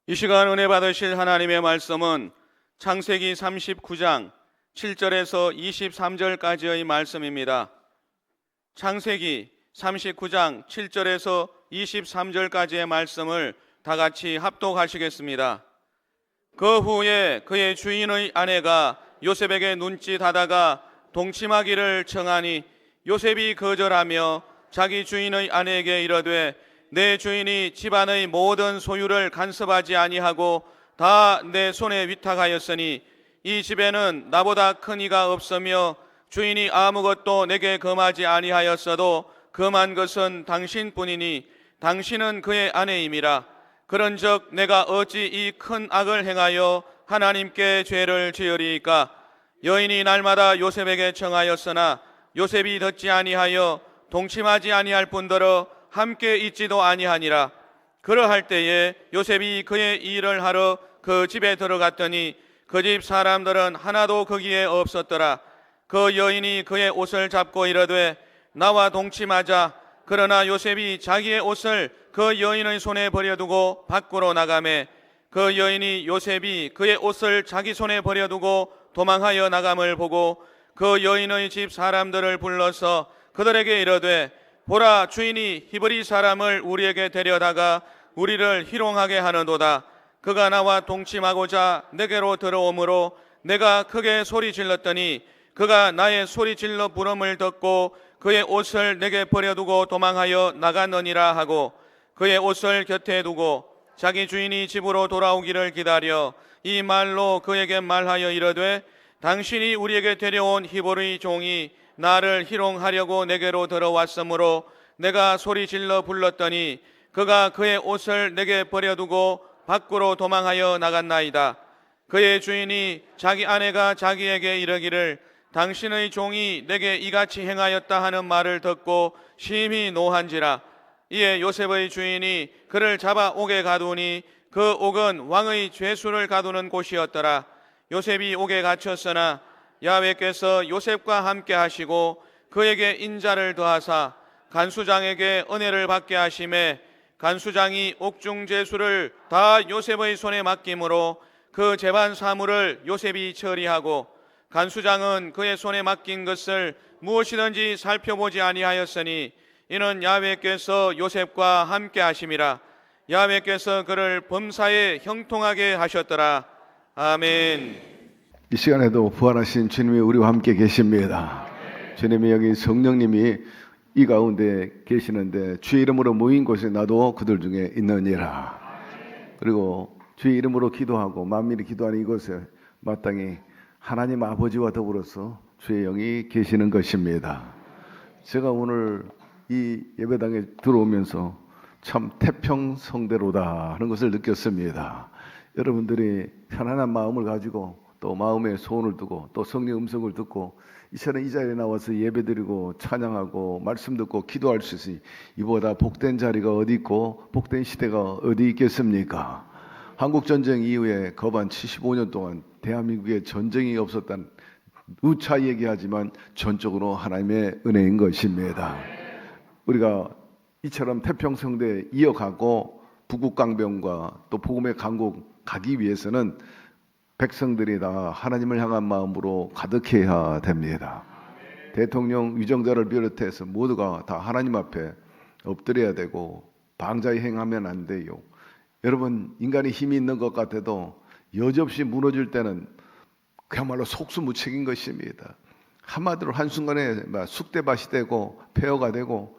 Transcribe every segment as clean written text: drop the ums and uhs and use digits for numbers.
이 시간 은혜 받으실 하나님의 말씀은 창세기 39장 7절에서 23절까지의 말씀입니다. 창세기 39장 7절에서 23절까지의 말씀을 다 같이 합독하시겠습니다. 그 후에 그의 주인의 아내가 요셉에게 눈짓하다가 동침하기를 청하니 요셉이 거절하며 자기 주인의 아내에게 이르되 내 주인이 집안의 모든 소유를 간섭하지 아니하고 다 내 손에 위탁하였으니 이 집에는 나보다 큰 이가 없으며 주인이 아무것도 내게 금하지 아니하였어도 금한 것은 당신뿐이니 당신은 그의 아내임이라. 그런즉 내가 어찌 이 큰 악을 행하여 하나님께 죄를 지으리이까. 여인이 날마다 요셉에게 청하였으나 요셉이 듣지 아니하여 동침하지 아니할 뿐더러 함께 있지도 아니하니라. 그러할 때에 요셉이 그의 일을 하러 그 집에 들어갔더니 그 집 사람들은 하나도 거기에 없었더라. 그 여인이 그의 옷을 잡고 이르되 나와 동침하자. 그러나 요셉이 자기의 옷을 그 여인의 손에 버려두고 밖으로 나가매 그 여인이 요셉이 그의 옷을 자기 손에 버려두고 도망하여 나감을 보고 그 여인의 집 사람들을 불러서 그들에게 이르되 보라, 주인이 히브리 사람을 우리에게 데려다가 우리를 희롱하게 하는도다. 그가 나와 동침하고자 내게로 들어오므로 내가 크게 소리 질렀더니 그가 나의 소리 질러 부름을 듣고 그의 옷을 내게 버려두고 도망하여 나갔느니라 하고 그의 옷을 곁에 두고 자기 주인이 집으로 돌아오기를 기다려 이 말로 그에게 말하여 이르되 당신이 우리에게 데려온 히브리 종이 나를 희롱하려고 내게로 들어왔으므로 내가 소리 질러 불렀더니 그가 그의 옷을 내게 버려두고 밖으로 도망하여 나갔나이다. 그의 주인이 자기 아내가 자기에게 이르기를 당신의 종이 내게 이같이 행하였다 하는 말을 듣고 심히 노한지라. 이에 요셉의 주인이 그를 잡아 옥에 가두니 그 옥은 왕의 죄수를 가두는 곳이었더라. 요셉이 옥에 갇혔으나 야훼께서 요셉과 함께 하시고 그에게 인자를 더하사 간수장에게 은혜를 받게 하심에 간수장이 옥중 죄수를 다 요셉의 손에 맡김으로 그 재반 사물을 요셉이 처리하고 간수장은 그의 손에 맡긴 것을 무엇이든지 살펴보지 아니하였으니 이는 야훼께서 요셉과 함께 하심이라. 야훼께서 그를 범사에 형통하게 하셨더라. 아멘. 이 시간에도 부활하신 주님이 우리와 함께 계십니다. 주님이 여기 성령님이 이 가운데 계시는데 주의 이름으로 모인 곳에 나도 그들 중에 있느니라. 그리고 주의 이름으로 기도하고 만민이 기도하는 이곳에 마땅히 하나님 아버지와 더불어서 주의 영이 계시는 것입니다. 제가 오늘 이 예배당에 들어오면서 참 태평성대로다 하는 것을 느꼈습니다. 여러분들이 편안한 마음을 가지고 또 마음에 소원을 두고 또 성령 음성을 듣고 이처럼 이 자리에 나와서 예배드리고 찬양하고 말씀 듣고 기도할 수 있으니 이보다 복된 자리가 어디 있고 복된 시대가 어디 있겠습니까? 한국전쟁 이후에 거반 75년 동안 대한민국에 전쟁이 없었다는 누차 얘기하지만 전적으로 하나님의 은혜인 것입니다. 우리가 이처럼 태평성대 이어가고 부국강병과 또 복음의 강국 가기 위해서는 백성들이 다 하나님을 향한 마음으로 가득해야 됩니다. 대통령 위정자를 비롯해서 모두가 다 하나님 앞에 엎드려야 되고 방자히 행하면 안 돼요. 여러분, 인간이 힘이 있는 것 같아도 여지없이 무너질 때는 그야말로 속수무책인 것입니다. 한마디로 한순간에 쑥대밭이 되고 폐허가 되고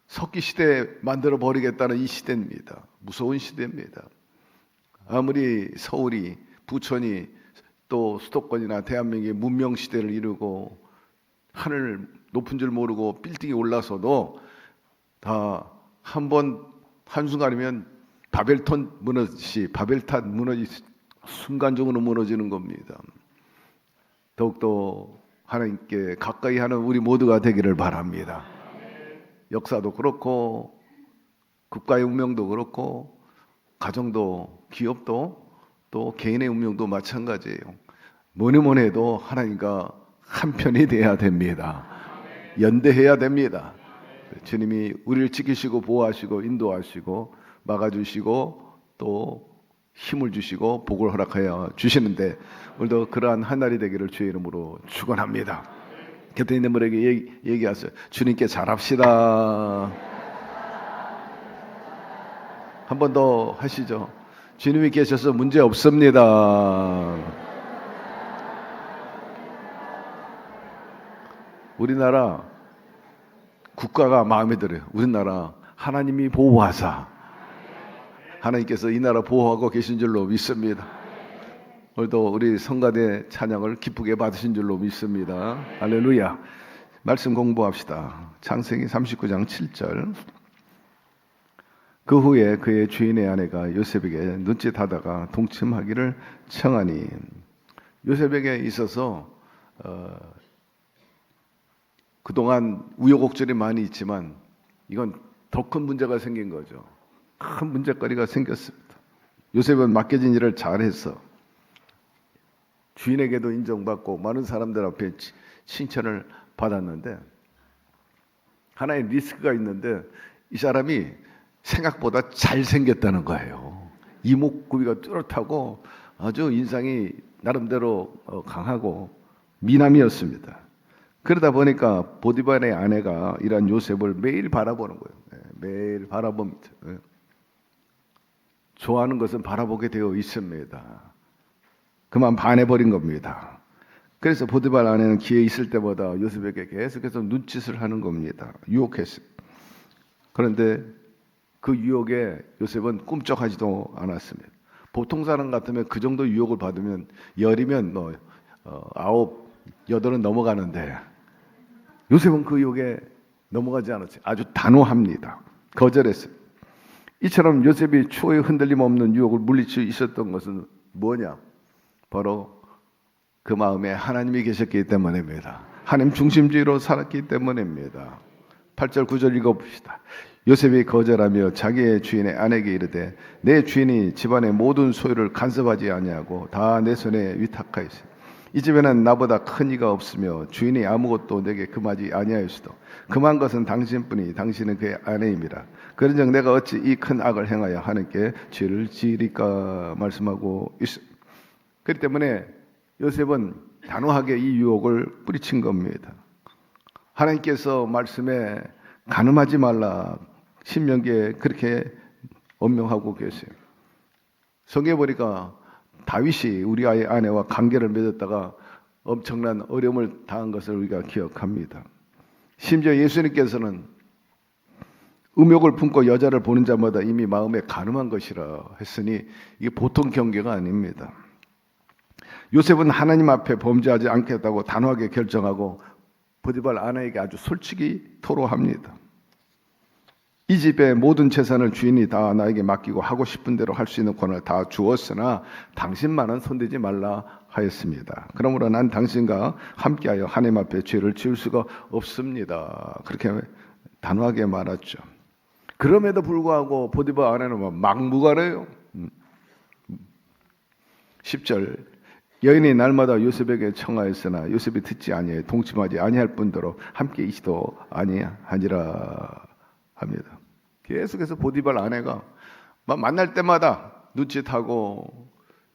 석기시대 만들어 버리겠다는 이 시대입니다. 무서운 시대입니다. 아무리 서울이 부천이 또 수도권이나 대한민국의 문명시대를 이루고 하늘 높은 줄 모르고 빌딩이 올라서도 다 한번 한순간이면 바벨탑 무너지 순간적으로 무너지는 겁니다. 더욱더 하나님께 가까이 하는 우리 모두가 되기를 바랍니다. 역사도 그렇고 국가의 운명도 그렇고 가정도 기업도 또 개인의 운명도 마찬가지예요. 뭐니 해도 하나님과 한편이 돼야 됩니다. 연대해야 됩니다. 주님이 우리를 지키시고 보호하시고 인도하시고 막아주시고 또 힘을 주시고 복을 허락하여 주시는데 오늘도 그러한 한 날이 되기를 주의 이름으로 축원합니다. 곁에 있는 분에게 얘기하세요. 주님께 잘합시다. 한 번 더 하시죠. 주님이 계셔서 문제 없습니다. 우리나라 국가가 마음에 들어요. 우리나라 하나님이 보호하사 하나님께서 이 나라 보호하고 계신 줄로 믿습니다. 오늘도 우리 성가대 찬양을 기쁘게 받으신 줄로 믿습니다. 할렐루야. 말씀 공부합시다. 창세기 39장 7절. 그 후에 그의 주인의 아내가 요셉에게 눈짓하다가 동침하기를 청하니 요셉에게 있어서 그동안 우여곡절이 많이 있지만 이건 더 큰 문제가 생긴 거죠. 큰 문제거리가 생겼습니다. 요셉은 맡겨진 일을 잘해서 주인에게도 인정받고 많은 사람들 앞에 칭찬을 받았는데 하나의 리스크가 있는데 이 사람이 생각보다 잘생겼다는 거예요. 이목구비가 뚜렷하고 아주 인상이 나름대로 강하고 미남이었습니다. 그러다 보니까 보디발의 아내가 이런 요셉을 매일 바라보는 거예요. 매일 바라봅니다. 좋아하는 것은 바라보게 되어 있습니다. 그만 반해버린 겁니다. 그래서 보디발 아내는 기회 있을 때마다 요셉에게 계속해서 눈짓을 하는 겁니다. 유혹했어요. 그런데 그 유혹에 요셉은 꿈쩍하지도 않았습니다. 보통 사람 같으면 그 정도 유혹을 받으면 열이면 아홉, 여덟은 넘어가는데 요셉은 그 유혹에 넘어가지 않았어요. 아주 단호합니다. 거절했어요. 이처럼 요셉이 추호에 흔들림 없는 유혹을 물리칠 수 있었던 것은 뭐냐? 바로 그 마음에 하나님이 계셨기 때문입니다. 하나님 중심주의로 살았기 때문입니다. 8절 9절 읽어봅시다. 요셉이 거절하며 자기의 주인의 아내에게 이르되 내 주인이 집안의 모든 소유를 간섭하지 아니하고 다 내 손에 위탁하였으니 이 집에는 나보다 큰 이가 없으며 주인이 아무것도 내게 금하지 아니하였으도 금한 것은 당신뿐이 당신은 그의 아내임이라. 그런즉 내가 어찌 이 큰 악을 행하여 하나님께 죄를 지으리까 말씀하고 있습니다. 그렇기 때문에 요셉은 단호하게 이 유혹을 뿌리친 겁니다. 하나님께서 말씀에 간음하지 말라 신명기에 그렇게 엄명하고 계세요. 성경에 보니까 다윗이 우리아의 아내와 관계를 맺었다가 엄청난 어려움을 당한 것을 우리가 기억합니다. 심지어 예수님께서는 음욕을 품고 여자를 보는 자마다 이미 마음에 간음한 것이라 했으니 이게 보통 경계가 아닙니다. 요셉은 하나님 앞에 범죄하지 않겠다고 단호하게 결정하고 보디발 아내에게 아주 솔직히 토로합니다. 이 집의 모든 재산을 주인이 다 나에게 맡기고 하고 싶은 대로 할 수 있는 권한을 다 주었으나 당신만은 손대지 말라 하였습니다. 그러므로 난 당신과 함께하여 하나님 앞에 죄를 지을 수가 없습니다. 그렇게 단호하게 말했죠. 그럼에도 불구하고 보디발 아내는 막무가내요. 10절 여인이 날마다 요셉에게 청하였으나 요셉이 듣지 아니하여 동침하지 아니할 뿐더러 함께 있지도 아니하니라 합니다. 계속해서 보디발 아내가 만날 때마다 눈짓하고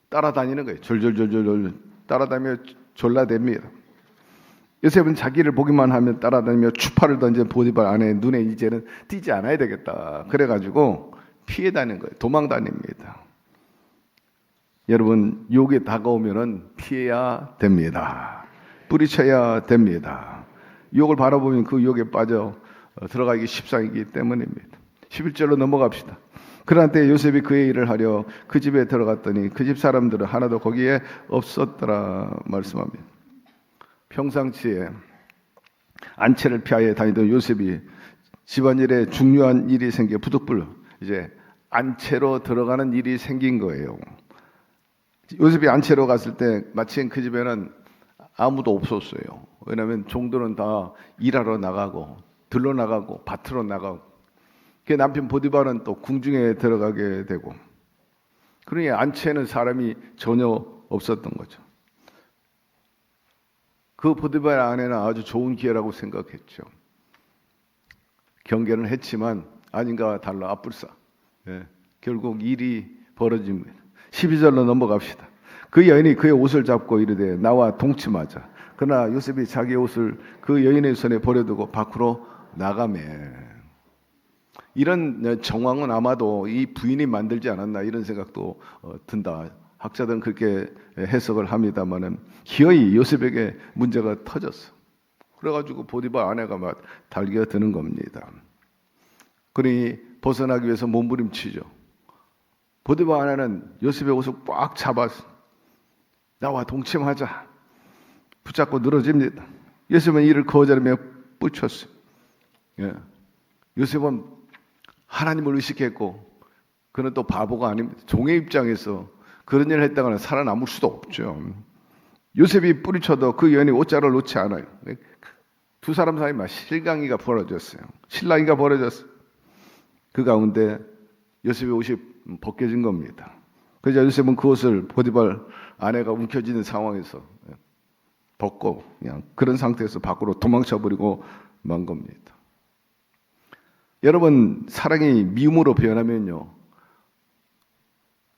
따라다니는 거예요. 졸졸졸졸 따라다니며 졸라댑니다. 요셉은 자기를 보기만 하면 따라다니며 추파를 던진 보디발 아내의 눈에 이제는 띄지 않아야 되겠다. 그래가지고 피해 다니는 거예요. 도망 다닙니다. 여러분 유혹이 다가오면은 피해야 됩니다. 뿌리쳐야 됩니다. 유혹을 바라보면 그 유혹에 빠져 들어가기 십상이기 때문입니다. 11절로 넘어갑시다. 그러나 때 요셉이 그의 일을 하려 그 집에 들어갔더니 그 집 사람들은 하나도 거기에 없었더라 말씀합니다. 평상시에 안채를 피하여 다니던 요셉이 집안일에 중요한 일이 생겨 부득불 이제 안채로 들어가는 일이 생긴 거예요. 요셉이 안채로 갔을 때 마침 그 집에는 아무도 없었어요. 왜냐하면 종들은 다 일하러 나가고 들러 나가고 밭으로 나가고 그 남편 보디발은 또 궁중에 들어가게 되고 그러니 안채는 사람이 전혀 없었던 거죠. 그 보디발 아내는 아주 좋은 기회라고 생각했죠. 경계는 했지만 아닌가 달라 앞불싸. 결국 일이 벌어집니다. 12절로 넘어갑시다. 그 여인이 그의 옷을 잡고 이르되 나와 동침하자. 그러나 요셉이 자기의 옷을 그 여인의 손에 버려두고 밖으로 나가매. 이런 정황은 아마도 이 부인이 만들지 않았나 이런 생각도 든다. 학자들은 그렇게 해석을 합니다만은 기어이 요셉에게 문제가 터졌어. 그래가지고 보디발 아내가 막 달겨드는 겁니다. 그러니 벗어나기 위해서 몸부림치죠. 보디발 아내는 요셉의 옷을 꽉 잡아서 나와 동침하자 붙잡고 늘어집니다. 요셉은 이를 거절하며 뿌쳤어요. 예. 요셉은 하나님을 의식했고 그는 또 바보가 아닙니다. 종의 입장에서 그런 일을 했다가는 살아남을 수도 없죠. 요셉이 뿌리쳐도 그 여인이 옷자를 놓지 않아요. 두 사람 사이 막 실강이가 벌어졌어요. 실랑이가 벌어졌어요. 그 가운데 요셉의 옷이 벗겨진 겁니다. 그래서 요셉은 그 옷을 보디발 아내가 움켜쥐는 상황에서 벗고 그냥 그런 상태에서 밖으로 도망쳐버리고 만 겁니다. 여러분, 사랑이 미움으로 변하면요,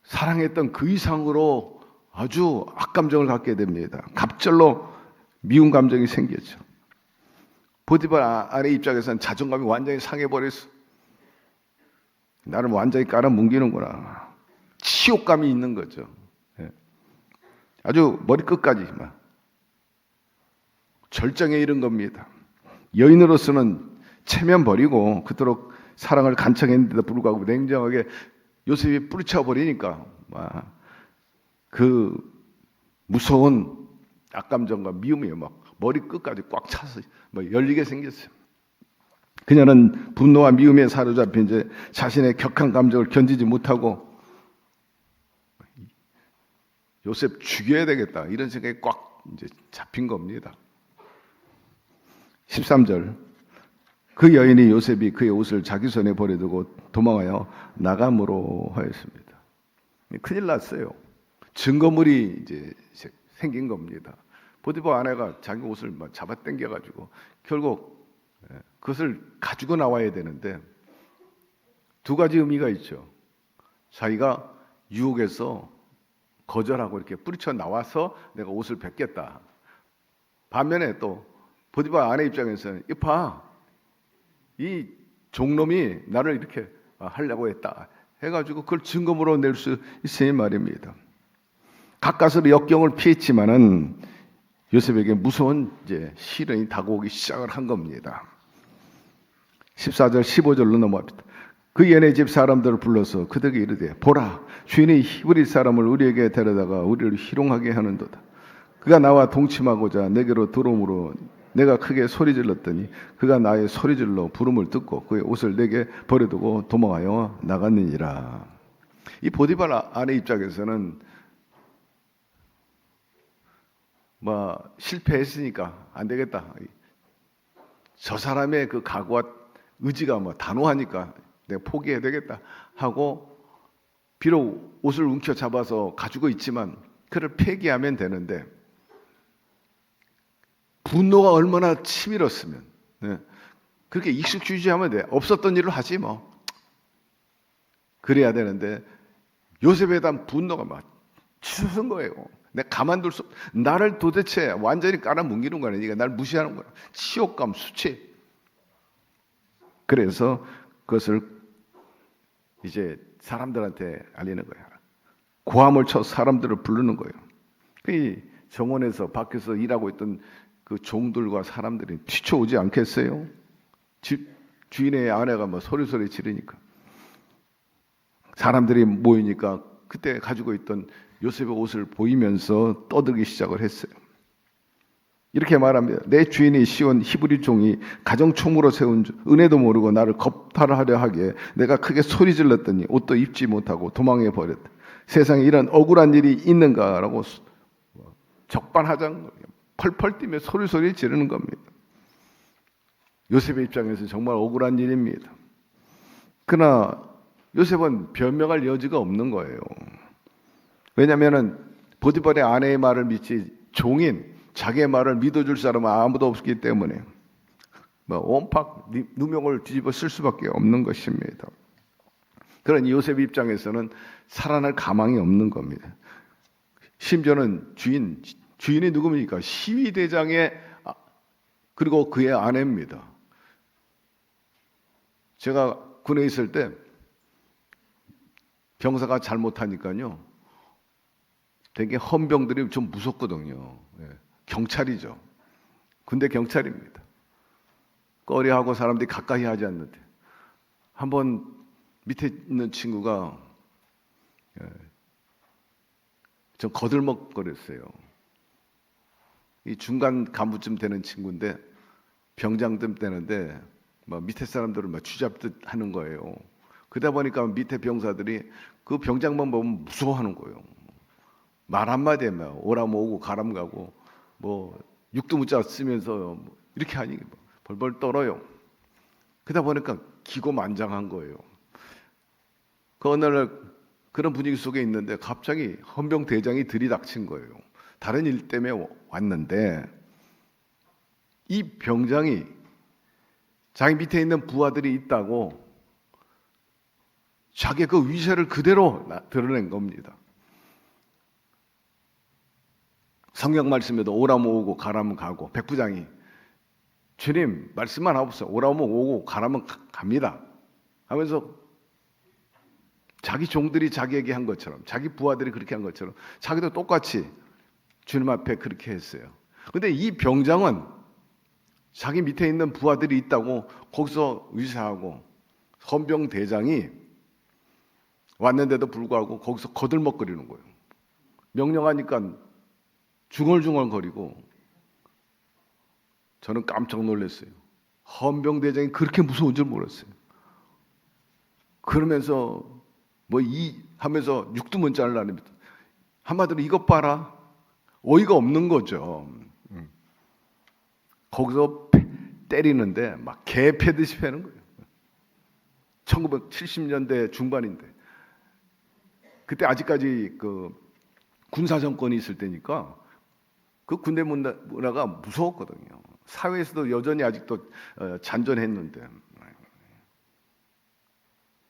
사랑했던 그 이상으로 아주 악감정을 갖게 됩니다. 갑절로 미움 감정이 생겼죠. 보디발 아내 입장에서는 자존감이 완전히 상해버렸어. 나를 완전히 깔아뭉개는구나. 치욕감이 있는 거죠. 아주 머리끝까지 막 절정에 이른 겁니다. 여인으로서는 체면 버리고 그토록 사랑을 간청했는데도 불구하고 냉정하게 요셉이 뿌리쳐 버리니까 그 무서운 악감정과 미움이 막 머리끝까지 꽉 차서 막 열리게 생겼어요. 그녀는 분노와 미움에 사로잡힌 이제 자신의 격한 감정을 견디지 못하고 요셉 죽여야 되겠다 이런 생각이 꽉 이제 잡힌 겁니다. 13절 그 여인이 요셉이 그의 옷을 자기 손에 버려두고 도망하여 나감으로 하였습니다. 큰일 났어요. 증거물이 이제 생긴 겁니다. 보디발 아내가 자기 옷을 막 잡아당겨 가지고 결국 그것을 가지고 나와야 되는데 두 가지 의미가 있죠. 자기가 유혹해서 거절하고 이렇게 뿌리쳐 나와서 내가 옷을 벗겠다. 반면에 또 보디발 아내 입장에서는 이 종놈이 나를 이렇게 하려고 했다 해가지고 그걸 증거물로 낼 수 있으니 말입니다. 가까스로 역경을 피했지만은 요셉에게 무서운 이제 시련이 다가오기 시작을 한 겁니다. 14절 15절로 넘어갑니다. 그 연의 집 사람들을 불러서 그들에게 이르되 보라 주인이 히브리 사람을 우리에게 데려다가 우리를 희롱하게 하는도다. 그가 나와 동침하고자 내게로 들어오므로 내가 크게 소리질렀더니 그가 나의 소리질러 부름을 듣고 그의 옷을 내게 버려두고 도망하여 나갔느니라. 이 보디발 아내 입장에서는 실패했으니까 안 되겠다. 저 사람의 그 각오와 의지가 단호하니까 내가 포기해야 되겠다 하고 비록 옷을 움켜잡아서 가지고 있지만 그를 폐기하면 되는데 분노가 얼마나 치밀었으면 그렇게 익숙주의하면 돼. 없었던 일을 하지 뭐. 그래야 되는데 요셉에 대한 분노가 막 치솟은 거예요. 내가 가만둘 수 나를 도대체 완전히 깔아뭉개는 거야. 네가 날 무시하는 거야. 치욕감, 수치. 그래서 그것을 이제 사람들한테 알리는 거야. 고함을 쳐 사람들을 부르는 거예요. 그 정원에서 밖에서 일하고 있던 그 종들과 사람들이 튀쳐오지 않겠어요? 주인의 아내가 소리소리 지르니까 사람들이 모이니까 그때 가지고 있던 요셉의 옷을 보이면서 떠들기 시작을 했어요. 이렇게 말합니다. 내 주인이 씌운 히브리 종이 가정총무로 세운 은혜도 모르고 나를 겁탈하려 하기에 내가 크게 소리 질렀더니 옷도 입지 못하고 도망해 버렸다. 세상에 이런 억울한 일이 있는가라고 적반하장 펄펄 뛰며 소리소리 지르는 겁니다. 요셉의 입장에서 정말 억울한 일입니다. 그러나 요셉은 변명할 여지가 없는 거예요. 왜냐하면 보디발의 아내의 말을 믿지 종인 자기의 말을 믿어줄 사람은 아무도 없기 때문에 온팍 누명을 뒤집어 쓸 수밖에 없는 것입니다. 그런 요셉 입장에서는 살아날 가망이 없는 겁니다. 심지어는 주인이 누굽니까? 시위대장의 그리고 그의 아내입니다. 제가 군에 있을 때 병사가 잘못하니까요, 되게 헌병들이 좀 무섭거든요. 경찰이죠. 군대 경찰입니다. 꺼려하고 사람들이 가까이 하지 않는데, 한번 밑에 있는 친구가 좀 거들먹거렸어요. 이 중간 간부쯤 되는 친구인데, 병장쯤 되는데 막 밑에 사람들을 막 쥐잡듯 하는 거예요. 그러다 보니까 밑에 병사들이 그 병장만 보면 무서워하는 거예요. 말 한마디에 막 오라면 오고 가라면 가고, 뭐 육두문자 쓰면서 이렇게 하니 벌벌 떨어요. 그러다 보니까 기고만장한 거예요. 그 어느 날 그런 분위기 속에 있는데 갑자기 헌병대장이 들이닥친 거예요. 다른 일 때문에 왔는데 이 병장이 자기 밑에 있는 부하들이 있다고 자기 그 위세를 그대로 드러낸 겁니다. 성경 말씀에도 오라면 오고 가라면 가고, 백부장이 주님 말씀만 하옵소서, 오라면 오고 가라면 갑니다 하면서 자기 종들이 자기에게 한 것처럼, 자기 부하들이 그렇게 한 것처럼 자기도 똑같이 주님 앞에 그렇게 했어요. 근데 이 병장은 자기 밑에 있는 부하들이 있다고 거기서 위세하고, 헌병대장이 왔는데도 불구하고 거기서 거들먹거리는 거예요. 명령하니까 중얼중얼거리고. 저는 깜짝 놀랐어요. 헌병대장이 그렇게 무서운 줄 몰랐어요. 그러면서 하면서 육두문자를 나눕니다. 한마디로 이것 봐라. 어이가 없는 거죠. 거기서 때리는데 막 개 패듯이 패는 거예요. 1970년대 중반인데, 그때 아직까지 그 군사 정권이 있을 때니까 그 군대 문화가 무서웠거든요. 사회에서도 여전히 아직도 잔존했는데,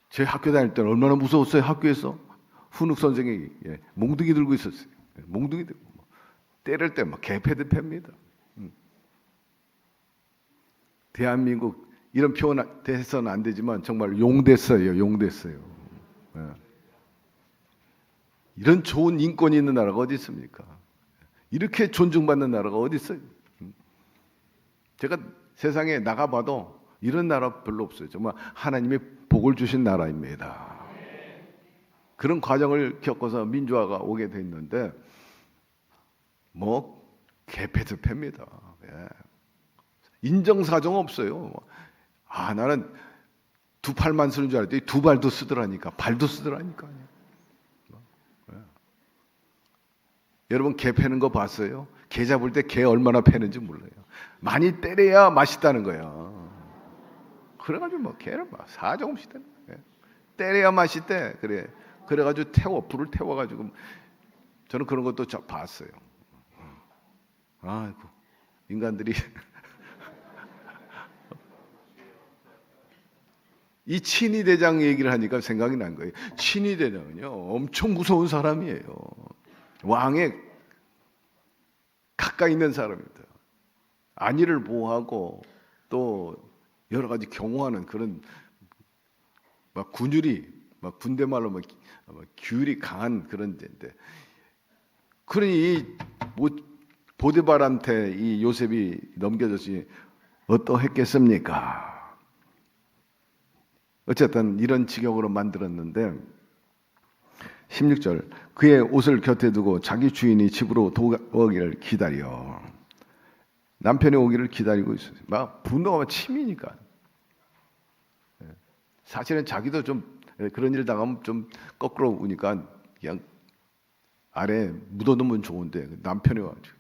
제 학교 다닐 때는 얼마나 무서웠어요. 학교에서 훈육 선생이 몽둥이 들고 있었어요. 몽둥이 들고 때릴 때 막 개패듯 팹니다. 대한민국 이런 표현 대해서는 안 되지만 정말 용됐어요. 용됐어요. 이런 좋은 인권이 있는 나라가 어디 있습니까? 이렇게 존중받는 나라가 어디 있어요? 제가 세상에 나가봐도 이런 나라 별로 없어요. 정말 하나님이 복을 주신 나라입니다. 그런 과정을 겪어서 민주화가 오게 됐는데 뭐 개패듯 팹니다. 인정사정 없어요. 나는 두 팔만 쓰는 줄 알았더니 두 발도 쓰더라니까. 발도 쓰더라니까요. 여러분 개 패는 거 봤어요? 개 잡을 때 개 얼마나 패는지 몰라요. 많이 때려야 맛있다는 거예요. 그래가지고 뭐 개를 막 사정없이 때려야 맛있대. 그래가지고 불을 태워가지고, 저는 그런 것도 봤어요. 아이고, 인간들이 이 친위대장 얘기를 하니까 생각이 난 거예요. 친위대장은요 엄청 무서운 사람이에요. 왕에 가까이 있는 사람입니다. 안위를 보호하고 또 여러 가지 경호하는 그런 막 군율이, 막 군대 말로 막 규율이 강한 그런 데인데, 그러니 보디발한테 이 요셉이 넘겨졌으니 어떠했겠습니까? 어쨌든 이런 직역으로 만들었는데 16절, 그의 옷을 곁에 두고 자기 주인이 집으로 돌아오기를 기다려. 남편이 오기를 기다리고 있어요. 막 분노가 치미니까. 사실은 자기도 좀 그런 일 당하면 좀 거꾸로 오니까 그냥 아래 묻어놓으면 좋은데 남편이 와가지고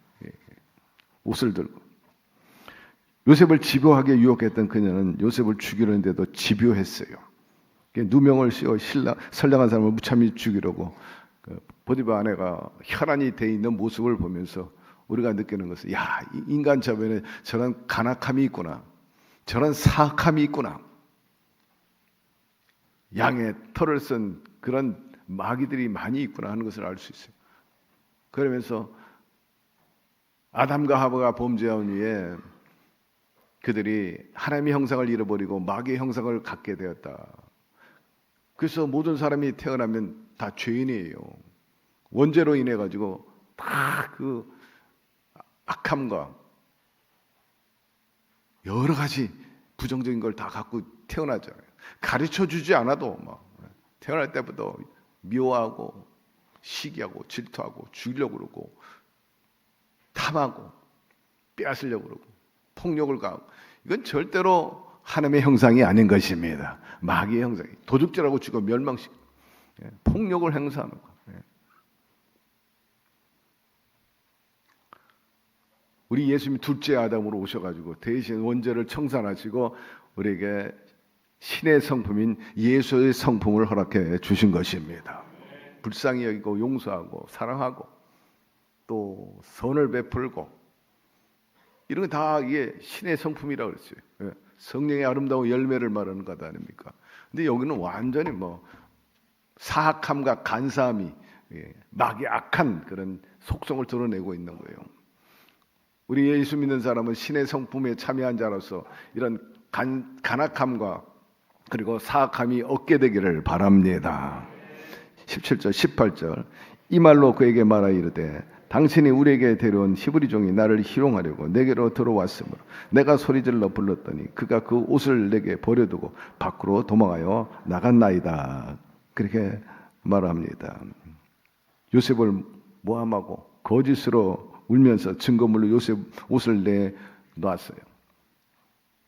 옷을 들고. 요셉을 집요하게 유혹했던 그녀는 요셉을 죽이려는데도 집요했어요. 누명을 씌워 선량한 사람을 무참히 죽이려고 보디발 아내가 혈안이 돼 있는 모습을 보면서 우리가 느끼는 것은, 야, 인간 자변에 저런 간악함이 있구나, 저런 사악함이 있구나. 양의 털을 쓴 그런 마귀들이 많이 있구나 하는 것을 알 수 있어요. 그러면서 아담과 하와가 범죄한 후에 그들이 하나님의 형상을 잃어버리고 마귀의 형상을 갖게 되었다. 그래서 모든 사람이 태어나면 다 죄인이에요. 원죄로 인해 가지고 다 그 악함과 여러 가지 부정적인 걸 다 갖고 태어나잖아요. 가르쳐 주지 않아도 막 태어날 때부터 미워하고 시기하고 질투하고 죽이려고 그러고 탐하고 빼앗으려고 그러고 폭력을 가하고, 이건 절대로 하나님의 형상이 아닌 것입니다. 마귀의 형상이 도둑질하고 죽어 멸망시키고 폭력을 행사하는 거. 우리 예수님이 둘째 아담으로 오셔가지고 대신 원죄를 청산하시고 우리에게 신의 성품인 예수의 성품을 허락해 주신 것입니다. 불쌍히 여기고 용서하고 사랑하고 또 선을 베풀고 이런 거 다 이게 신의 성품이라고 그랬어요. 성령의 아름다운 열매를 말하는 것 아닙니까? 근데 여기는 완전히 뭐 사악함과 간사함이 마귀의 악한 그런 속성을 드러내고 있는 거예요. 우리 예수 믿는 사람은 신의 성품에 참여한 자로서 이런 간악함과 그리고 사악함이 없게 되기를 바랍니다. 17절 18절 이 말로 그에게 말하 이르되 당신이 우리에게 데려온 히브리 종이 나를 희롱하려고 내게로 들어왔으므로 내가 소리질러 불렀더니 그가 그 옷을 내게 버려두고 밖으로 도망하여 나갔나이다. 그렇게 말합니다. 요셉을 모함하고 거짓으로 울면서 증거물로 요셉 옷을 내놨어요.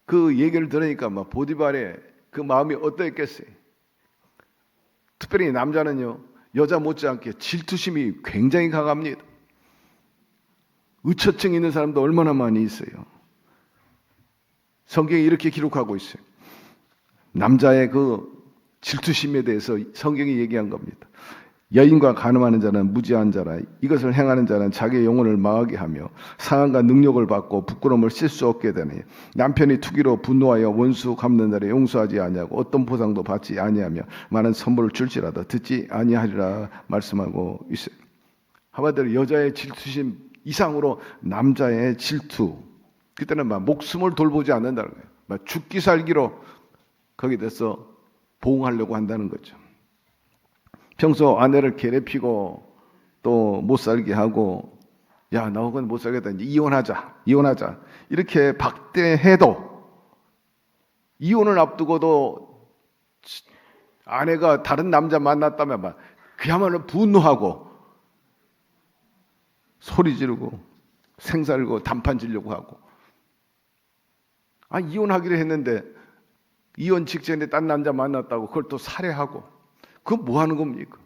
그 얘기를 들으니까 막 보디발의 그 마음이 어떠했겠어요? 특별히 남자는요, 여자 못지않게 질투심이 굉장히 강합니다. 의처증 있는 사람도 얼마나 많이 있어요. 성경이 이렇게 기록하고 있어요. 남자의 그 질투심에 대해서 성경이 얘기한 겁니다. 여인과 간음하는 자는 무지한 자라. 이것을 행하는 자는 자기의 영혼을 망하게 하며 상한과 능력을 받고 부끄러움을 씻을 수 없게 되니 남편이 투기로 분노하여 원수 갚는 날에 용서하지 아니하고 어떤 보상도 받지 아니하며 많은 선물을 줄지라도 듣지 아니하리라 말씀하고 있어요. 한마디로 여자의 질투심 이상으로 남자의 질투, 그때는 막 목숨을 돌보지 않는다는 거예요. 막 죽기 살기로 거기에 대해서 보응하려고 한다는 거죠. 평소 아내를 괴롭히고 또 못 살게 하고, 야, 나하고는 못 살겠다, 이제 이혼하자 이렇게 박대해도 이혼을 앞두고도 아내가 다른 남자 만났다면 막 그야말로 분노하고 소리 지르고 생살고 단판 지려고 하고, 이혼하기로 했는데 이혼 직전에 딴 남자 만났다고 그걸 또 살해하고, 그거 뭐 하는 겁니까?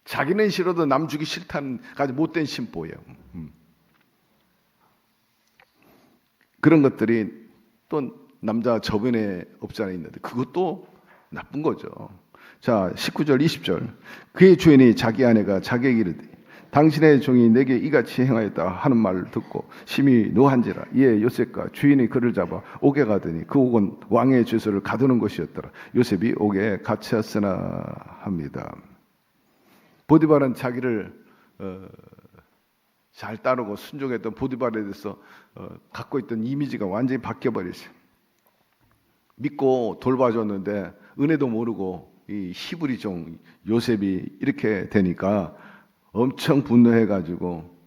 자기는 싫어도 남 주기 싫다는 아주 못된 심보예요. 그런 것들이 또 남자 저변에 없지 않아 있는데 그것도 나쁜 거죠. 자, 19절 20절 그의 주인이 자기 아내가 자기에게 이르되 당신의 종이 내게 이같이 행하였다 하는 말을 듣고 심히 노한지라. 이에 요셉과 주인이 그를 잡아 옥에 가더니 그 옥은 왕의 죄소를 가두는 곳이었더라. 요셉이 옥에 갇혔으나 합니다. 보디발은 자기를 잘 따르고 순종했던 보디발에 대해서 갖고 있던 이미지가 완전히 바뀌어버렸어요. 믿고 돌봐줬는데 은혜도 모르고 이 히브리 종 요셉이 이렇게 되니까 엄청 분노해가지고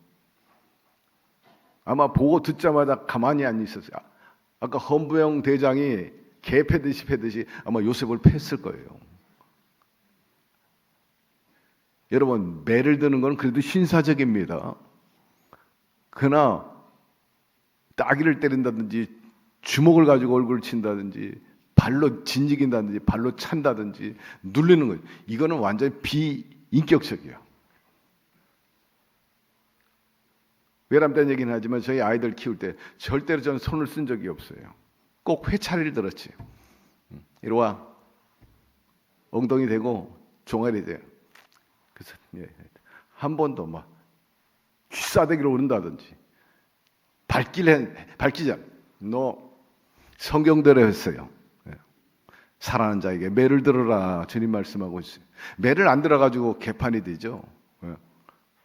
아마 보고 듣자마자 가만히 안 있었어요. 아까 헌부영 대장이 개 패듯이 아마 요셉을 팼을 거예요. 여러분, 매를 드는 건 그래도 신사적입니다. 그러나 따귀를 때린다든지 주먹을 가지고 얼굴을 친다든지 발로 진지긴다든지 발로 찬다든지 눌리는 거예요. 이거는 완전히 비인격적이에요. 외람된 얘기는 하지만 저희 아이들 키울 때 절대로 저는 손을 쓴 적이 없어요. 꼭 회차리를 들었지. 이리 와. 엉덩이 대고 종아리 대. 그래서 한 번도 막 쥐싸대기로 오른다든지 밝히자. 너 성경대로 했어요. 사랑하는 자에게 매를 들어라 주님 말씀하고 있어요. 매를 안 들어가지고 개판이 되죠.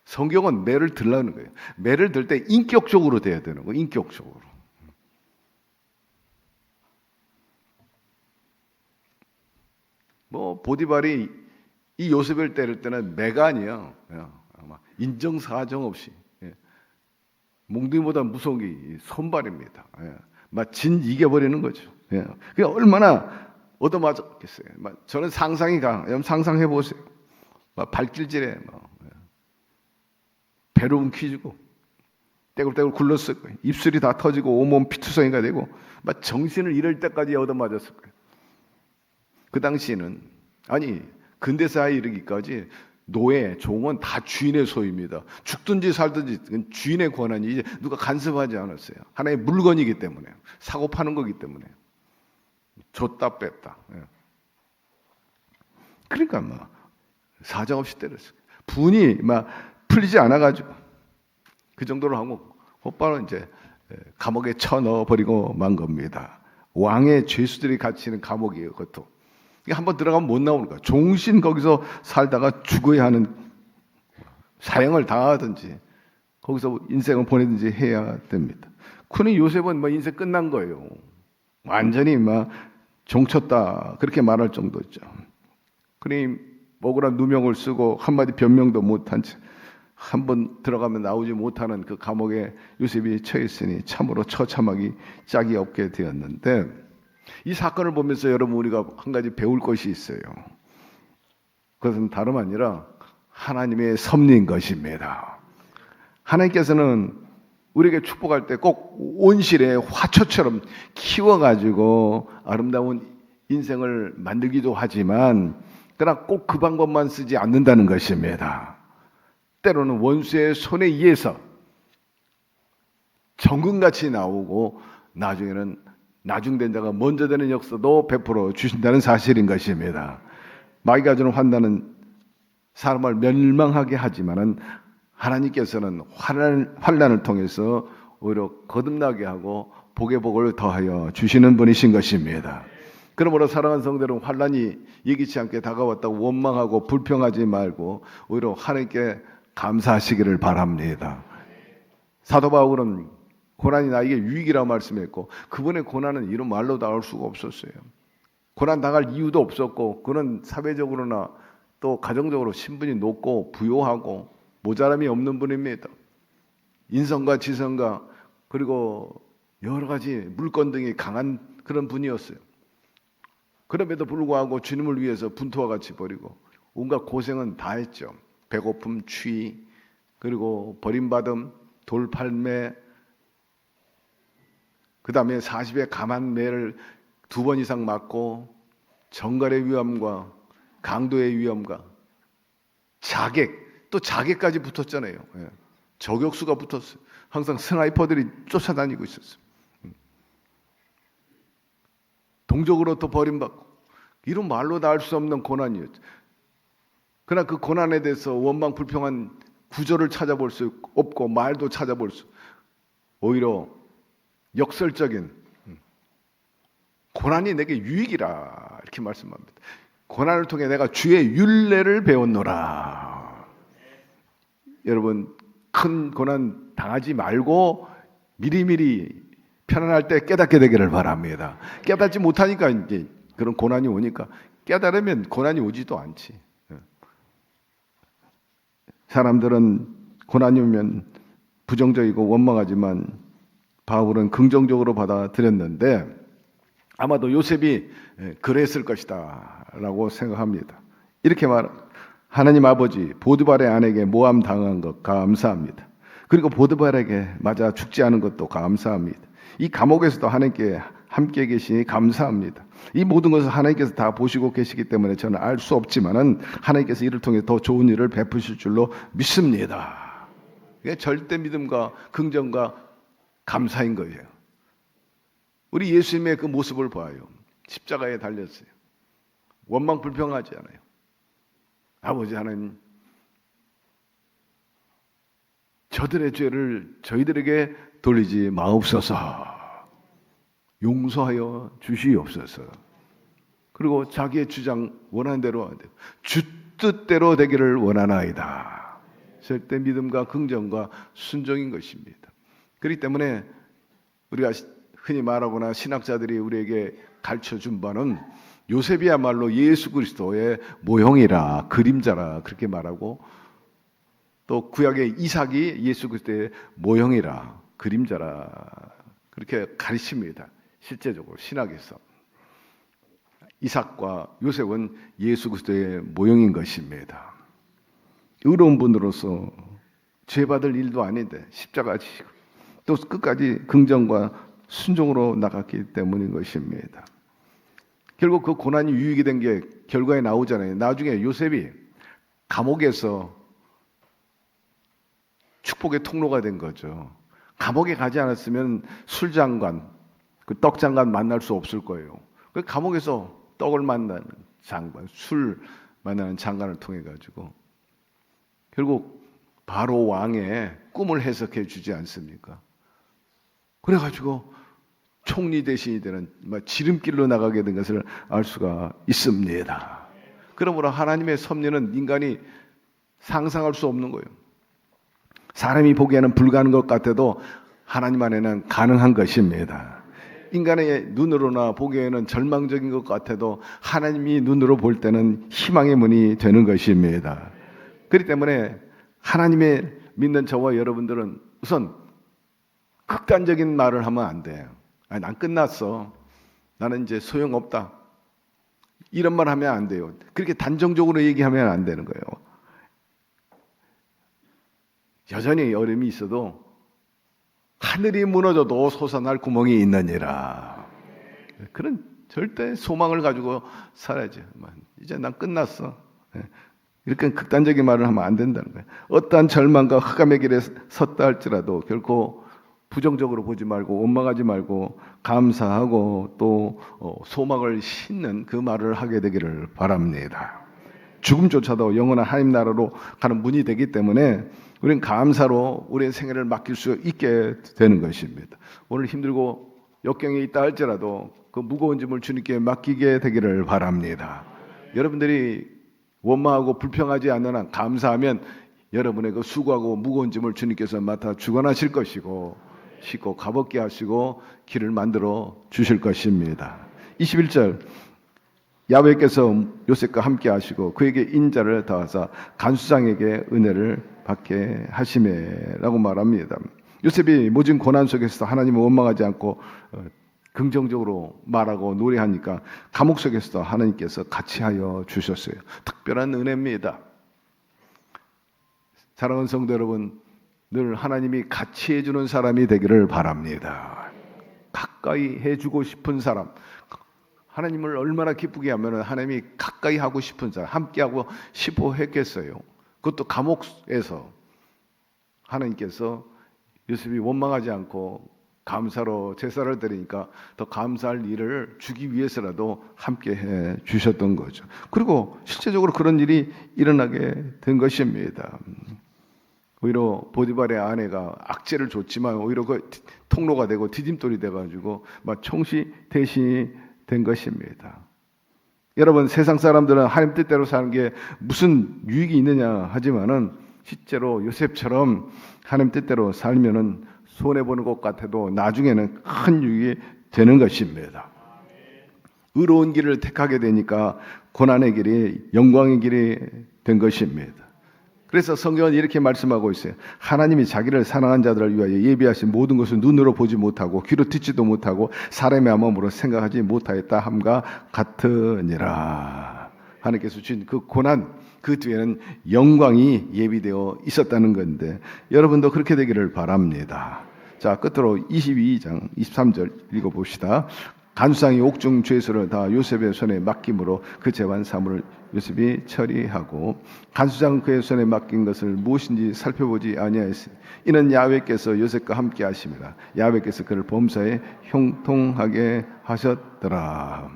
성경은 매를 들라는 거예요. 매를 들 때 인격적으로 돼야 되는 거예요. 인격적으로. 뭐 보디발이 이 요셉을 때릴 때는 매가 아니야. 아마 인정사정 없이 몽둥이보다 무서운 게 손발입니다. 막 진 이겨버리는 거죠. 그게 얼마나 얻어맞았겠어요. 저는 상상이 가. 여러분 상상해 보세요. 막 발길질해. 배로 움켜쥐고 떼굴떼굴 굴렀을 거예요. 입술이 다 터지고 온몸 피투성이가 되고 막 정신을 잃을 때까지 얻어맞았을 거예요. 그 당시에는 아니 근대사에 이르기까지 노예, 종은 다 주인의 소유입니다. 죽든지 살든지 그건 주인의 권한이 이제 누가 간섭하지 않았어요. 하나의 물건이기 때문에 사고 파는 거기 때문에 줬다 뺐다. 그러니까 막 사정없이 때렸어요. 분이 막 풀리지 않아가지고 그 정도로 하고 곧바로 이제 감옥에 쳐넣어버리고 만 겁니다. 왕의 죄수들이 갇히는 감옥이에요. 그것도 한번 들어가면 못 나오는 거야. 종신 거기서 살다가 죽어야 하는 사형을 당하든지 거기서 인생을 보내든지 해야 됩니다. 그러니 요셉은 뭐 인생 끝난 거예요. 완전히 막 종쳤다 그렇게 말할 정도죠. 그러니 억울한 누명을 쓰고 한마디 변명도 못한 채 한 번 들어가면 나오지 못하는 그 감옥에 요셉이 처했으니 참으로 처참하기 짝이 없게 되었는데 이 사건을 보면서 여러분 우리가 한 가지 배울 것이 있어요. 그것은 다름 아니라 하나님의 섭리인 것입니다. 하나님께서는 우리에게 축복할 때 꼭 온실의 화초처럼 키워가지고 아름다운 인생을 만들기도 하지만 그러나 꼭 그 방법만 쓰지 않는다는 것입니다. 때로는 원수의 손에 의해서 정금같이 나오고 나중에는 나중된 자가 먼저 되는 역사도 베풀어 주신다는 사실인 것입니다. 마귀가 주는 환난은 사람을 멸망하게 하지만은 하나님께서는 환난을 통해서 오히려 거듭나게 하고 복의 복을 더하여 주시는 분이신 것입니다. 그러므로 사랑하는 성도들은 환난이 예기치 않게 다가왔다고 원망하고 불평하지 말고 오히려 하나님께 감사하시기를 바랍니다. 사도 바울은 고난이 나에게 유익이라고 말씀했고 그분의 고난은 이런 말로 나올 수가 없었어요. 고난 당할 이유도 없었고 그는 사회적으로나 또 가정적으로 신분이 높고 부유하고 모자람이 없는 분입니다. 인성과 지성과 그리고 여러 가지 물건 등이 강한 그런 분이었어요. 그럼에도 불구하고 주님을 위해서 분투와 같이 버리고 온갖 고생은 다 했죠. 배고픔, 추위, 그리고 버림받음, 돌팔매, 그 다음에 40의 감한 매를 2번 이상 맞고 정갈의 위험과 강도의 위험과 자객, 또 자객까지 붙었잖아요. 저격수가 붙었어요. 항상 스나이퍼들이 쫓아다니고 있었어요. 동족으로부터 버림받고 이런 말로 다 할 수 없는 고난이었죠. 그러나 그 고난에 대해서 원망 불평한 구절을 찾아볼 수 없고 말도 찾아볼 수 오히려 역설적인 고난이 내게 유익이라 이렇게 말씀합니다. 고난을 통해 내가 주의 율례를 배웠노라. 여러분 큰 고난 당하지 말고 미리미리 편안할 때 깨닫게 되기를 바랍니다. 깨닫지 못하니까 이제 그런 고난이 오니까 깨달으면 고난이 오지도 않지. 사람들은 고난이 오면 부정적이고 원망하지만 바울은 긍정적으로 받아들였는데 아마도 요셉이 그랬을 것이다 라고 생각합니다. 이렇게 하나님 아버지 보드발의 아내에게 모함 당한 것 감사합니다. 그리고 보드발에게 맞아 죽지 않은 것도 감사합니다. 이 감옥에서도 하나님께 함께 계시니 감사합니다. 이 모든 것을 하나님께서 다 보시고 계시기 때문에 저는 알 수 없지만은 하나님께서 이를 통해 더 좋은 일을 베푸실 줄로 믿습니다. 이게 절대 믿음과 긍정과 감사인 거예요. 우리 예수님의 그 모습을 봐요. 십자가에 달렸어요. 원망 불평하지 않아요. 아버지 하나님, 저들의 죄를 저희들에게 돌리지 마옵소서. 용서하여 주시옵소서. 그리고 자기의 주장 원하는 대로 안 되고 주 뜻대로 되기를 원하나이다. 절대 믿음과 긍정과 순종인 것입니다. 그렇기 때문에 우리가 흔히 말하거나 신학자들이 우리에게 가르쳐준 바는 요셉이야말로 예수 그리스도의 모형이라, 그림자라 그렇게 말하고, 또 구약의 이삭이 예수 그리스도의 모형이라, 그림자라 그렇게 가르칩니다. 실제적으로 신학에서 이삭과 요셉은 예수 그리스도의 모형인 것입니다. 의로운 분으로서 죄받을 일도 아닌데 십자가 지시고 또 끝까지 긍정과 순종으로 나갔기 때문인 것입니다. 결국 그 고난이 유익이 된 게 결과에 나오잖아요. 나중에 요셉이 감옥에서 축복의 통로가 된 거죠. 감옥에 가지 않았으면 술장관, 그 떡장관 만날 수 없을 거예요. 그 감옥에서 떡을 만나는 장관, 술 만나는 장관을 통해 가지고 결국 바로 왕의 꿈을 해석해 주지 않습니까? 그래 가지고 총리 대신이 되는 지름길로 나가게 된 것을 알 수가 있습니다. 그러므로 하나님의 섭리는 인간이 상상할 수 없는 거예요. 사람이 보기에는 불가능한 것 같아도 하나님 안에는 가능한 것입니다. 인간의 눈으로나 보기에는 절망적인 것 같아도 하나님이 눈으로 볼 때는 희망의 문이 되는 것입니다. 그렇기 때문에 하나님의 믿는 저와 여러분들은 우선 극단적인 말을 하면 안 돼요. 난 끝났어. 나는 이제 소용없다. 이런 말 하면 안 돼요. 그렇게 단정적으로 얘기하면 안 되는 거예요. 여전히 어려움이 있어도 하늘이 무너져도 솟아날 구멍이 있느니라. 그런 절대 소망을 가지고 살아야죠. 이제 난 끝났어. 이렇게 극단적인 말을 하면 안 된다는 거예요. 어떠한 절망과 흑암의 길에 섰다 할지라도 결코 부정적으로 보지 말고 원망하지 말고 감사하고 또 소망을 싣는 그 말을 하게 되기를 바랍니다. 죽음조차도 영원한 하나님 나라로 가는 문이 되기 때문에 우리는 감사로 우리의 생애를 맡길 수 있게 되는 것입니다. 오늘 힘들고 역경에 있다 할지라도 그 무거운 짐을 주님께 맡기게 되기를 바랍니다. 여러분들이 원망하고 불평하지 않는 한 감사하면 여러분의 그 수고하고 무거운 짐을 주님께서 맡아 주관하실 것이고 싣고 가볍게 하시고 길을 만들어 주실 것입니다. 21절 야훼께서 요셉과 함께 하시고 그에게 인자를 더하사 간수장에게 은혜를 받게 하시매라고 말합니다. 요셉이 모진 고난 속에서 하나님을 원망하지 않고 긍정적으로 말하고 노래하니까 감옥 속에서도 하나님께서 같이 하여 주셨어요. 특별한 은혜입니다. 사랑하는 성도 여러분, 늘 하나님이 같이 해주는 사람이 되기를 바랍니다. 가까이 해주고 싶은 사람, 하나님을 얼마나 기쁘게 하면 하나님이 가까이 하고 싶은 사람, 함께하고 싶어 했겠어요. 그것도 감옥에서 하나님께서 요셉이 원망하지 않고 감사로 제사를 드리니까 더 감사할 일을 주기 위해서라도 함께 해 주셨던 거죠. 그리고 실제적으로 그런 일이 일어나게 된 것입니다. 오히려 보디발의 아내가 악재를 줬지만 오히려 그 통로가 되고 디딤돌이 돼가지고 막 총시 대신이 된 것입니다. 여러분, 세상 사람들은 하나님 뜻대로 사는 게 무슨 유익이 있느냐 하지만은 실제로 요셉처럼 하나님 뜻대로 살면은 손해 보는 것 같아도 나중에는 큰 유익이 되는 것입니다. 의로운 길을 택하게 되니까 고난의 길이 영광의 길이 된 것입니다. 그래서 성경은 이렇게 말씀하고 있어요. 하나님이 자기를 사랑한 자들을 위하여 예비하신 모든 것을 눈으로 보지 못하고 귀로 듣지도 못하고 사람의 마음으로 생각하지 못하였다 함과 같으니라. 하나님께서 주신 그 고난, 그 뒤에는 영광이 예비되어 있었다는 건데 여러분도 그렇게 되기를 바랍니다. 자, 끝으로 22장 23절 읽어봅시다. 간수장이 옥중 죄수를 다 요셉의 손에 맡김으로 그 재반 사물을 요셉이 처리하고 간수장 그의 손에 맡긴 것을 무엇인지 살펴보지 아니하였으니 이는 야훼께서 요셉과 함께 하심이라. 야훼께서 그를 범사에 형통하게 하셨더라.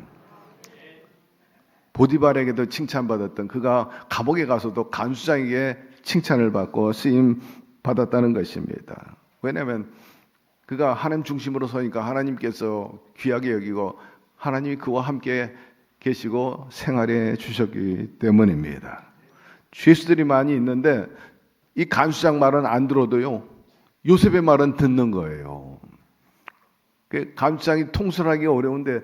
보디발에게도 칭찬받았던 그가 감옥에 가서도 간수장에게 칭찬을 받고 쓰임 받았다는 것입니다. 왜냐하면 그가 하나님 중심으로 서니까 하나님께서 귀하게 여기고 하나님이 그와 함께 계시고 생활해 주셨기 때문입니다. 죄수들이 많이 있는데 이 간수장 말은 안 들어도요, 요셉의 말은 듣는 거예요. 간수장이 통솔하기 어려운데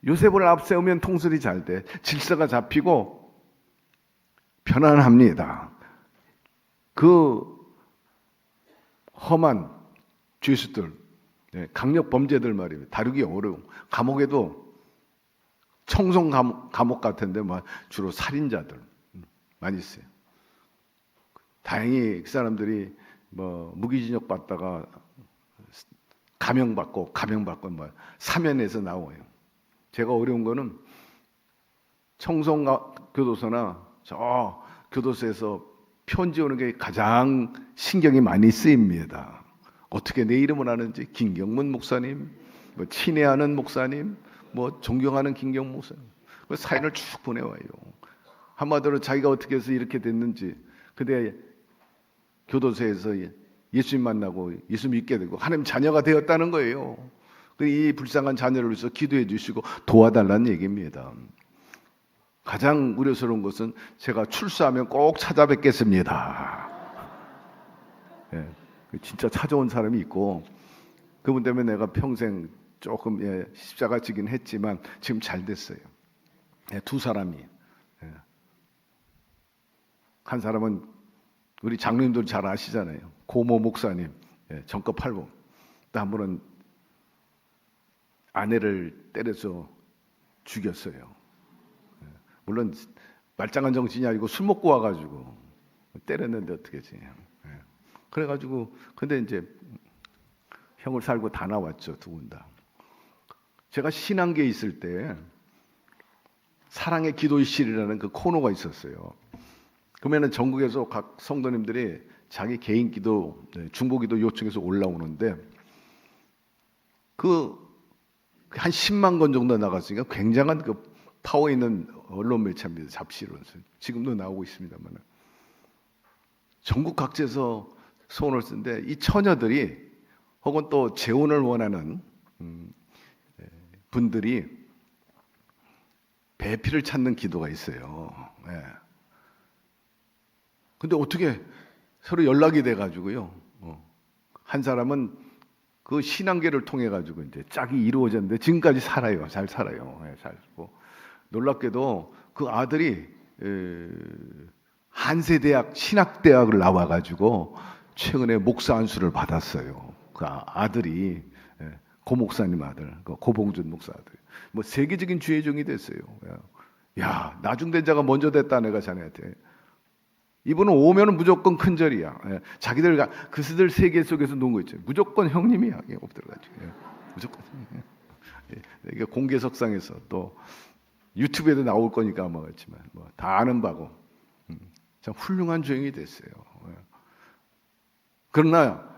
요셉을 앞세우면 통솔이 잘 돼. 질서가 잡히고 편안합니다. 그 험한 죄수들, 강력 범죄들 말이에요. 다루기 어려운 감옥에도 청송 감옥 같은데 주로 살인자들 많이 있어요. 다행히 그 사람들이 무기징역 받다가 감형받고 사면에서 나와요. 제가 어려운 거는 청송 교도소나 저 교도소에서 편지 오는 게 가장 신경이 많이 쓰입니다. 어떻게 내 이름을 아는지, 김경문 목사님, 친애하는 목사님, 존경하는 김경문 목사님, 그 사연을 쭉 보내와요. 한마디로 자기가 어떻게 해서 이렇게 됐는지. 근데 교도소에서 예수님 만나고 예수 믿게 되고 하나님 자녀가 되었다는 거예요. 이 불쌍한 자녀를 위해서 기도해 주시고 도와달라는 얘기입니다. 가장 우려스러운 것은 제가 출소하면 꼭 찾아뵙겠습니다. 진짜 찾아온 사람이 있고, 그분 때문에 내가 평생 조금 십자가 지긴 했지만 지금 잘 됐어요. 두 사람이. 한 사람은 우리 장로님들 잘 아시잖아요. 고모 목사님, 정급 8범. 또 한 분은 아내를 때려서 죽였어요. 물론 말짱한 정신이 아니고 술 먹고 와가지고 때렸는데 어떻게지? 그래가지고 근데 이제 형을 살고 다 나왔죠, 두 분 다. 제가 신앙계에 있을 때 사랑의 기도실이라는 그 코너가 있었어요. 그러면은 전국에서 각 성도님들이 자기 개인 기도, 중보기도 요청해서 올라오는데 한 10만 건 정도 나갔으니까 굉장한 그 파워 있는 언론 매체입니다. 잡지로서 지금도 나오고 있습니다만 전국 각지에서 소원을 쓰는데 이 처녀들이 혹은 또 재혼을 원하는 분들이 배필을 찾는 기도가 있어요. 근데 어떻게 서로 연락이 돼가지고요. 한 사람은 그 신앙계를 통해 가지고 이제 짝이 이루어졌는데 지금까지 살아요. 잘 살아요. 살고 놀랍게도 그 아들이 한세대학 신학대학을 나와가지고 최근에 목사 안수를 받았어요. 그 아들이 고 목사님 아들, 고봉준 목사 아들. 세계적인 주의종이 됐어요. 야, 나중된 자가 먼저 됐다 내가 자네한테. 이분은 오면은 무조건 큰절이야. 자기들 그스들 세계 속에서 논 거 있죠. 무조건 형님이야. 엎드려가지고 무조건. 이게 공개석상에서 또 유튜브에도 나올 거니까 아마 그렇지만 다 아는 바고 참 훌륭한 주인이 됐어요. 그러나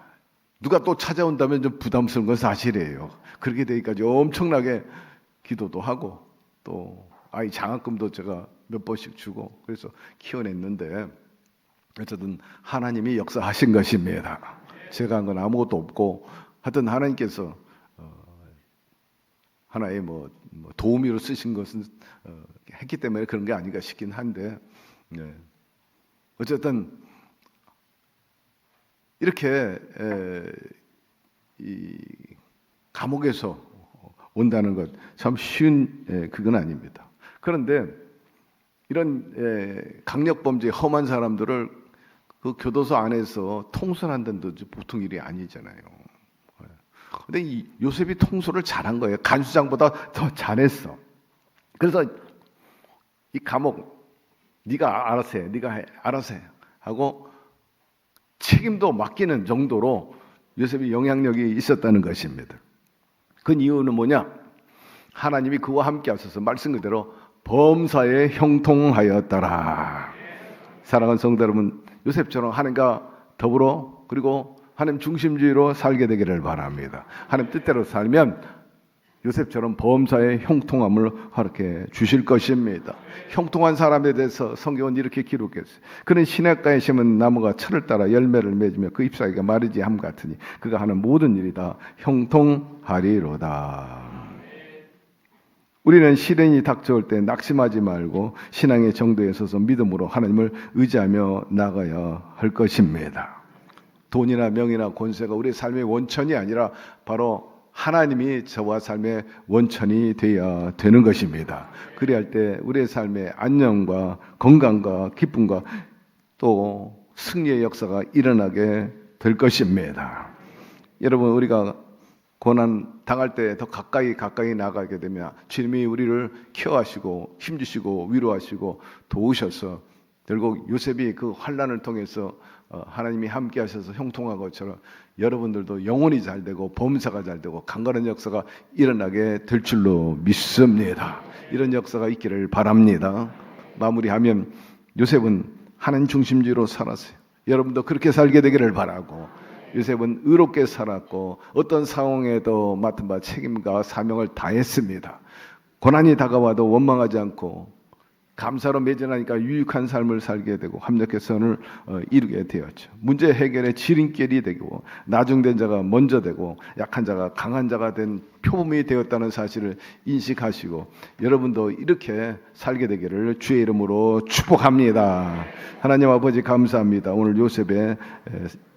누가 또 찾아온다면 좀 부담스러운 건 사실이에요. 그렇게 되니까 엄청나게 기도도 하고 또 아이 장학금도 제가 몇 번씩 주고 그래서 키워냈는데 어쨌든 하나님이 역사하신 것입니다. 제가 한 건 아무것도 없고 하여튼 하나님께서 하나의 도우미로 쓰신 것은 했기 때문에 그런 게 아닌가 싶긴 한데 어쨌든 이렇게 이 감옥에서 온다는 것 참 쉬운 그건 아닙니다. 그런데 이런 강력범죄 험한 사람들을 그 교도소 안에서 통솔한다는 것도 보통 일이 아니잖아요. 근데 이 요셉이 통솔을 잘한 거예요. 간수장보다 더 잘했어. 그래서 이 감옥 네가 알아서 해, 네가 알아서 해 하고 책임도 맡기는 정도로 요셉이 영향력이 있었다는 것입니다. 그 이유는 뭐냐? 하나님이 그와 함께 하셔서 말씀 그대로 범사에 형통하였더라. 사랑하는 성도 여러분, 요셉처럼 하나님과 더불어 그리고 하나님 중심주의로 살게 되기를 바랍니다. 하나님 뜻대로 살면 요셉처럼 범사에 형통함을 허락해 주실 것입니다. 형통한 사람에 대해서 성경은 이렇게 기록했어요. 그는 시냇가에 심은 나무가 철을 따라 열매를 맺으며 그 잎사귀가 마르지 함 같으니 그가 하는 모든 일이 다 형통하리로다. 우리는 시련이 닥쳐올 때 낙심하지 말고 신앙의 정도에 서서 믿음으로 하나님을 의지하며 나가야 할 것입니다. 돈이나 명예나 권세가 우리의 삶의 원천이 아니라 바로 하나님이 저와 삶의 원천이 되어야 되는 것입니다. 그리할 때 우리의 삶의 안녕과 건강과 기쁨과 또 승리의 역사가 일어나게 될 것입니다. 여러분, 우리가 고난 당할 때 더 가까이 나가게 되면 주님이 우리를 케어하시고 힘주시고 위로하시고 도우셔서 결국 요셉이 그 환난을 통해서 하나님이 함께 하셔서 형통한 것처럼 여러분들도 영혼이 잘 되고 범사가 잘 되고 강건한 역사가 일어나게 될 줄로 믿습니다. 이런 역사가 있기를 바랍니다. 마무리하면 요셉은 하나님 중심주의로 살았어요. 여러분도 그렇게 살게 되기를 바라고, 요셉은 의롭게 살았고 어떤 상황에도 맡은 바 책임과 사명을 다했습니다. 고난이 다가와도 원망하지 않고 감사로 매진하니까 유익한 삶을 살게 되고 합력의 선을 이루게 되었죠. 문제 해결의 지름길이 되고 나중된 자가 먼저 되고 약한 자가 강한 자가 된 표범이 되었다는 사실을 인식하시고 여러분도 이렇게 살게 되기를 주의 이름으로 축복합니다. 하나님 아버지 감사합니다. 오늘 요셉의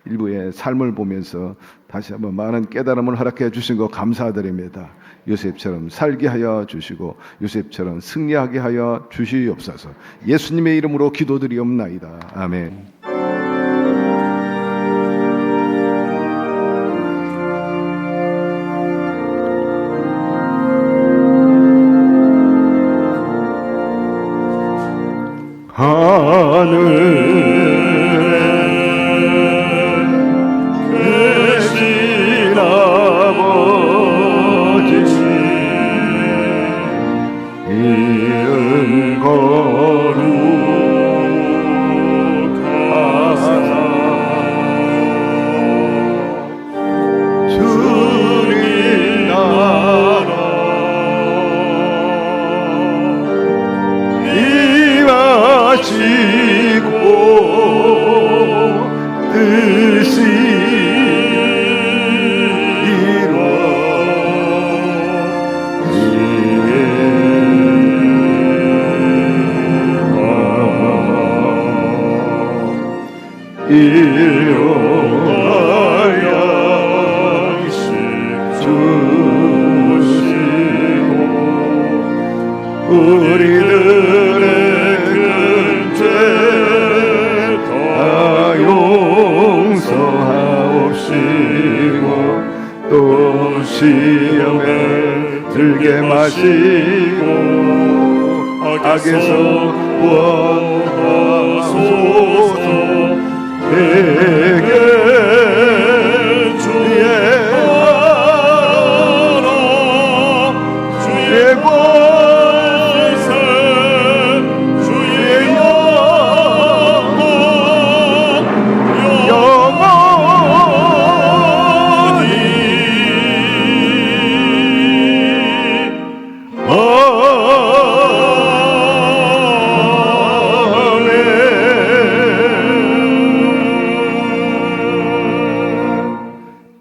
일부의 삶을 보면서 다시 한번 많은 깨달음을 허락해 주신 것 감사드립니다. 요셉처럼 살게 하여 주시고 요셉처럼 승리하게 하여 주시옵소서. 예수님의 이름으로 기도드리옵나이다. 아멘. 우리들의 큰 죄 다 용서하옵시고 또 시험에 들게 마시고 악에서 구원하소서. 내게 주의 나라 주의 권세 주의 영광 영원히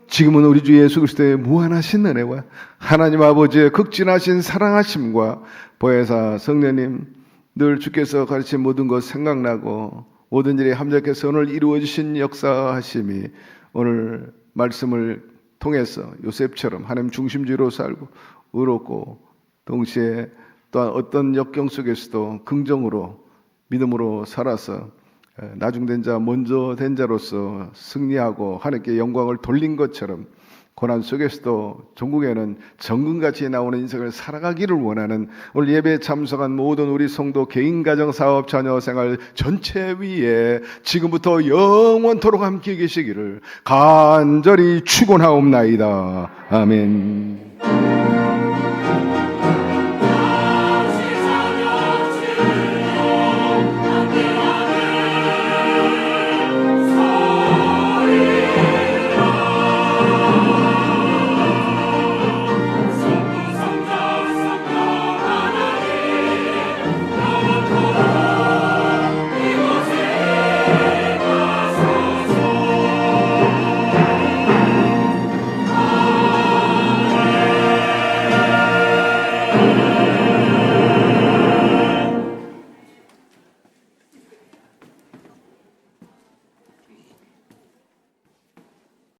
지금은 우리 주 예수 그리스도의 무한하신 은혜와 하나님 아버지의 극진하신 사랑하심과 보혜사 성령님 늘 주께서 가르친 모든 것 생각나고 모든 일에 합력해서 오늘 이루어지신 역사하심이 오늘 말씀을 통해서 요셉처럼 하나님 중심주의로 살고 의롭고 동시에 또한 어떤 역경 속에서도 긍정으로 믿음으로 살아서 나중된 자 먼저 된 자로서 승리하고 하나님께 영광을 돌린 것처럼 고난 속에서도 전국에는 정금같이 나오는 인생을 살아가기를 원하는 오늘 예배에 참석한 모든 우리 성도 개인 가정 사업 자녀 생활 전체 위에 지금부터 영원토록 함께 계시기를 간절히 축원하옵나이다. 아멘.